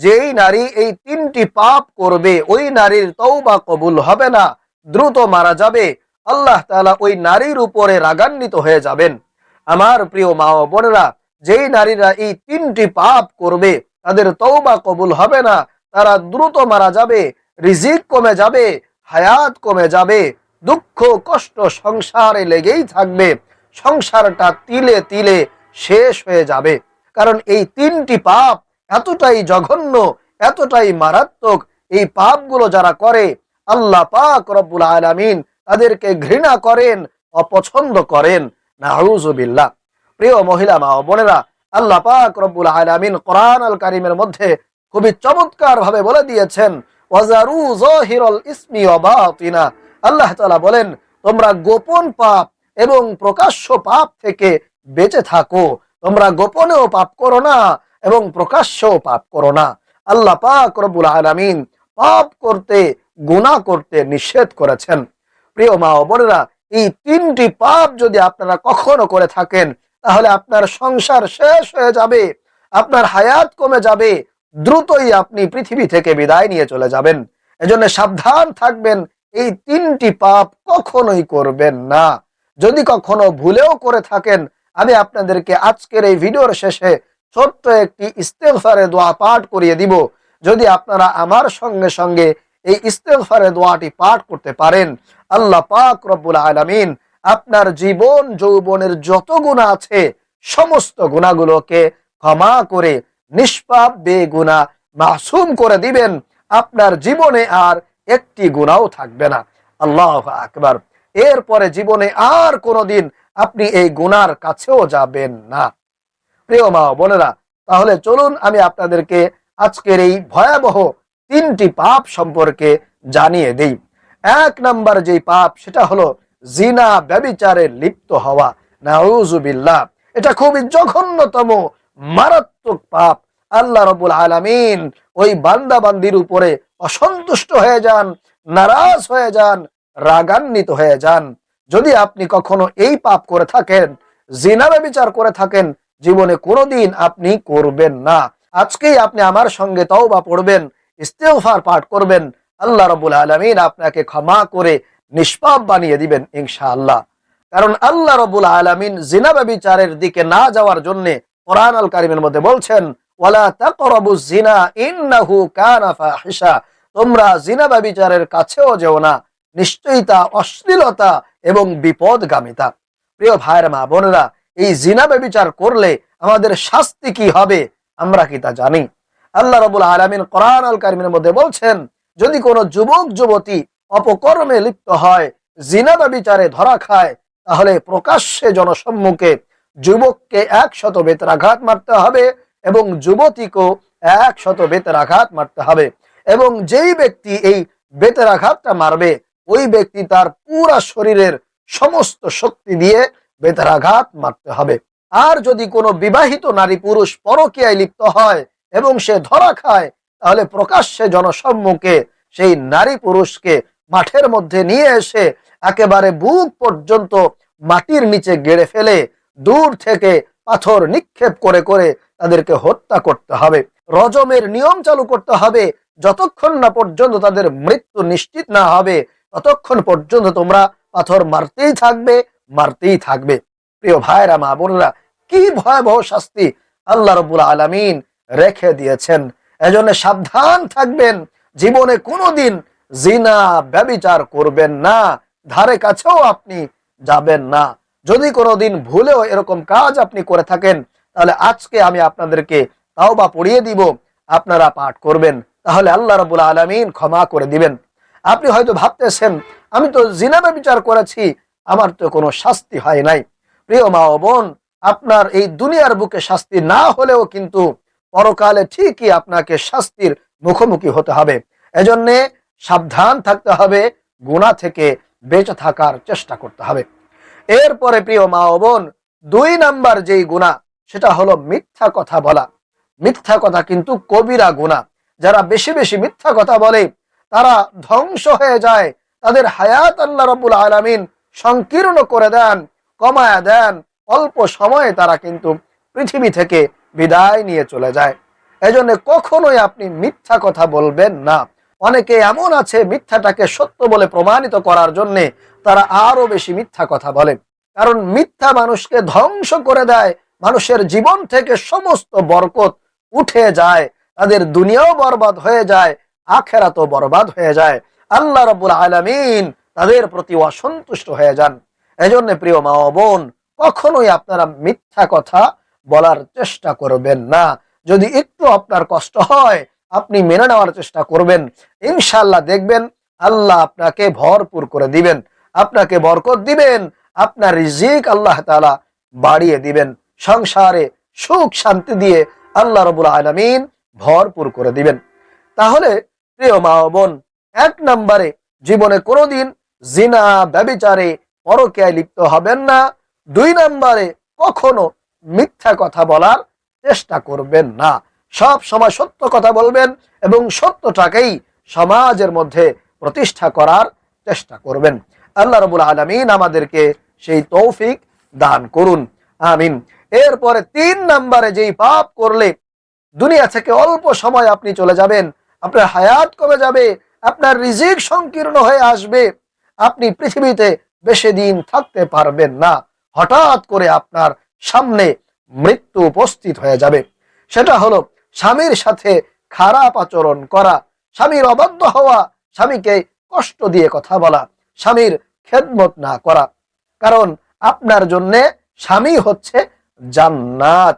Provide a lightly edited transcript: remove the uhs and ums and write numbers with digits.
যেই নারী এই তিনটি পাপ করবে ওই নারীর তওবা কবুল হবে না, দ্রুত মারা যাবে, আল্লাহ তাআলা ওই নারীর উপরে রাগান্বিত হয়ে যাবেন। আমার প্রিয় মা ও বোনেরা, যেই নারীরা এই তিনটি পাপ করবে তাদের তওবা কবুল হবে না, তারা দ্রুত মারা যাবে, রিজিক কমে যাবে, হায়াত কমে যাবে, দুঃখ কষ্ট সংসারে লেগেই থাকবে, সংসারটা তিলে তিলে শেষ হয়ে যাবে। কারণ এই তিনটি পাপ এতটাই জঘন্য, এতটাই মারাত্মক, এই পাপগুলো যারা করে আল্লাহ পাক রব্বুল আলামিন তাদেরকে ঘৃণা করেন, অপছন্দ করেন। নাউযুবিল্লাহ। প্রিয় মহিলা মা ও বোনেরা, আল্লাহ পাক রব্বুল আলামিন কোরআন আল কারীমের মধ্যে খুবই চমৎকার ভাবে বলে দিয়েছেন, ওয়াজারু যাহিরাল ইসমি ওয়া বাতিনা। আল্লাহ তাআলা বলেন, তোমরা গোপন পাপ এবং প্রকাশ্য পাপ থেকে বেঁচে থাকো। তোমরা গোপনেও পাপ করো না এবং প্রকাশ্যেও পাপ করো না। আল্লাহ পাক রব্বুল আলামিন পাপ করতে, গুনাহ করতে নিষেধ করেছেন। প্রিয় মা ও বোনেরা, এই তিনটি পাপ যদি আপনারা কখনো করে থাকেন তাহলে আপনার সংসার শেষ হয়ে যাবে, আপনার হায়াত কমে যাবে, দ্রুতই আপনি পৃথিবী থেকে বিদায় নিয়ে চলে যাবেন। এজন্য সাবধান থাকবেন, এই তিনটি পাপ কখনোই করবেন না। যদি কখনো ভুলেও করে থাকেন, আমি আপনাদেরকে আজকের এই ভিডিওর শেষে ছোট্ট একটি ইস্তেগফারের দোয়া পাঠ করিয়ে দিব। যদি আপনারা আমার সঙ্গে সঙ্গে এই ইস্তেগফারের দোয়াটি পাঠ করতে পারেন, আল্লাহ পাক রব্বুল আলামিন আপনার জীবন যৌবনের যত গুনাহ আছে সমস্ত গুনাহগুলোকে ক্ষমা করে নিষ্পাপ বেগুনাহ মাসুম করে দিবেন। আপনার জীবনে আর একটি গুনাহও থাকবে না। আল্লাহু আকবার। এরপরে জীবনে আর কোনোদিন আপনি এই গুনার কাছেও যাবেন না। প্রিয় মা ও বোনেরা, তাহলে চলুন আমি আপনাদেরকে আজকের এই ভয়াবহ তিনটি পাপ সম্পর্কে জানিয়ে দেই। এক নাম্বার যেই পাপ সেটা হলো জিনা, ব্যভিচারে লিপ্ত হওয়া। নাউযুবিল্লাহ। এটা খুবই জঘন্যতম মারাত্মক পাপ। আল্লাহ রাব্বুল আলামিন ওই বান্দা বান্দির উপরে অসন্তুষ্ট হয়ে যান, নারাজ হয়ে যান, রাগান্বিত হয়ে যান। যদি আপনি কখনো এই পাপ করে থাকেন, জিনা ব্যভিচার করে থাকেন, জীবনে কোনোদিন আপনি করবেন না। আজকেই আপনি আমার সঙ্গে তওবা পড়বেন, ইস্তেগফার পাঠ করবেন, আল্লাহ রাব্বুল আলামিন আপনাকে ক্ষমা করে নিষ্পাপ বানিয়ে দিবেন ইনশাআল্লাহ। কারণ আল্লাহ রাব্বুল আলামিন জিনা ব্যভিচারের দিকে না যাওয়ার জন্য কোরআন আল কারীমের মধ্যে বলছেন, ওয়ালা তাকরাবুজ জিনা ইন্নাহু কানা ফাহিশা। তোমরা জিনা ব্যভিচারের কাছেও যেও না, নিশ্চয়ই তা অশ্লীলতা এবং বিপদগামিতা। প্রিয় ভাইয়েরা মা বোনেরা, এই জিনা ব্যভিচার করলে আমাদের শাস্তি কি হবে আমরা কি তা জানি? আল্লাহ রাব্বুল আলামিন কোরআন আল কারীমের মধ্যে বলছেন, যদি কোনো যুবক যুবতী অপকর্মে লিপ্ত হয়, জিনা ব্যভিচারে ধরা খায়, তাহলে প্রকাশ্যে জনসম্মুখে যুবককে 100 বেতের আঘাত মারতে হবে এবং যুবতীকেও 100 বেতের আঘাত মারতে হবে। এবং যেই ব্যক্তি এই বেতের আঘাতটা মারবে ওই ব্যক্তি তার পুরা শরীরের সমস্ত শক্তি দিয়ে বেতের আঘাত মারতে হবে। আর যদি কোনো বিবাহিত নারী পুরুষ পরকীয়ায় লিপ্ত হয় এবং সে ধরা খায়, তাহলে প্রকাশ্যে জনসম্মুখে সেই নারী পুরুষকে মাঠের মধ্যে নিয়ে এসে একেবারে বুক পর্যন্ত মাটির নিচে গেড়ে ফেলে দূর থেকে পাথর নিক্ষেপ করে করে তাদেরকে হত্যা করতে হবে। রজমের নিয়ম চালু করতে হবে। যতক্ষণ না পর্যন্ত তাদের মৃত্যু নিশ্চিত না হবে ততক্ষণ পর্যন্ত তোমরা পাথর মারতেই থাকবে, মারতেই থাকবে। প্রিয় ভাইরা মা বোনেরা, কি ভয়াবহ শাস্তি আল্লাহ রাব্বুল আলামিন রেখে দিয়েছেন। এজন্য সাবধান থাকবেন, জীবনে কোনোদিন জিনা ব্যভিচার করবেন না, ধারে কাছেও আপনি যাবেন না। যদি কোনোদিন ভুলেও এরকম কাজ আপনি করে থাকেন, তাহলে আজকে আমি আপনাদেরকে তাওবা পড়িয়ে দিব, আপনারা পাঠ করবেন, তাহলে আল্লাহ রাব্বুল আলামিন ক্ষমা করে দিবেন। আপনি হয়তো ভাবতেছেন, আমি তো জিনা ব্যভিচার করেছি, আমার তো কোনো শাস্তি হয় নাই। প্রিয় মা ও বোন, আপনার এই দুনিয়ার বুকে শাস্তি না হলেও কিন্তু পরকালে ঠিকই আপনাকে শাস্তির মুখোমুখি হতে হবে। এজন্যে সাবধান থাকতে হবে, গুনাহ থেকে বেঁচে থাকার চেষ্টা করতে হবে। এরপরে প্রিয় মা ও বোন, 2 নাম্বার যেই গুনাহ সেটা হলো মিথ্যা কথা বলা। মিথ্যা কথা কিন্তু কবিরা গুনাহ। যারা বেশি বেশি মিথ্যা কথা বলে তারা ধ্বংস হয়ে যায়, তাদের হায়াত আল্লাহ রাব্বুল আলামিন সংকীর্ণ করে দেন, কমায়া দেন, অল্প সময়ে তারা কিন্তু পৃথিবী থেকে বিদায় নিয়ে চলে যায়। এজন্য কখনোই আপনি মিথ্যা কথা বলবেন না। অনেকে এমন আছে মিথ্যাটাকে সত্য বলে প্রমাণিত করার জন্য তারা আরো বেশি মিথ্যা কথা বলে। কারণ মিথ্যা মানুষকে ধ্বংস করে দেয়, মানুষের জীবন থেকে সমস্ত বরকত উঠে যায়, তাদের দুনিয়াও বরবাদ হয়ে যায়, আখেরাতও বরবাদ হয়ে যায়। আল্লাহ রাব্বুল আলামিন তাদের প্রতি অসন্তুষ্ট হয়ে যান। এজন্য প্রিয় মা ও বোন, কখনোই আপনারা মিথ্যা কথা বলার চেষ্টা করবেন না। যদি একটু আপনার কষ্ট হয়, আপনি মেনে নেওয়ার চেষ্টা করবেন, ইনশাআল্লাহ দেখবেন আল্লাহ আপনাকে ভরপুর করে দিবেন, আপনাকে বরকত দিবেন, আপনার রিজিক আল্লাহ তাআলা বাড়িয়ে দিবেন, সংসারে সুখ শান্তি দিয়ে আল্লাহ রাব্বুল আলামিন ভরপুর করে দিবেন। তাহলে প্রিয় মা ও বোন, এক নম্বরে জীবনে কোনোদিন জিনা, ব্যভিচারে, পরকীয়ায় লিপ্ত হবেন না। দুই নম্বরে কখনো মিথ্যা কথা বলার চেষ্টা করবেন না। সব সময় সত্য কথা বলবেন এবং সত্যটাকেই সমাজের মধ্যে প্রতিষ্ঠা করার চেষ্টা করবেন। আল্লাহ রাব্বুল আলামিন আমাদেরকে সেই তৌফিক দান করুন, আমিন। এরপরে তিন নম্বরে যেই পাপ করলে দুনিয়া থেকে অল্প সময় আপনি চলে যাবেন, আপনার হায়াত কমে যাবে, আপনার রিজিক সংকীর্ণ হয়ে আসবে, আপনি পৃথিবীতে বেশি দিন থাকতে পারবেন না, হঠাৎ করে আপনার সামনে মৃত্যু উপস্থিত হয়ে যাবে। সেটা হলো স্বামীর সাথে খারাপ আচরণ করা, স্বামীর অবাধ্য হওয়া, স্বামীকে কষ্ট দিয়ে কথা বলা, স্বামীর খেদমত না করা। কারণ আপনার জন্য স্বামী হচ্ছে জান্নাত।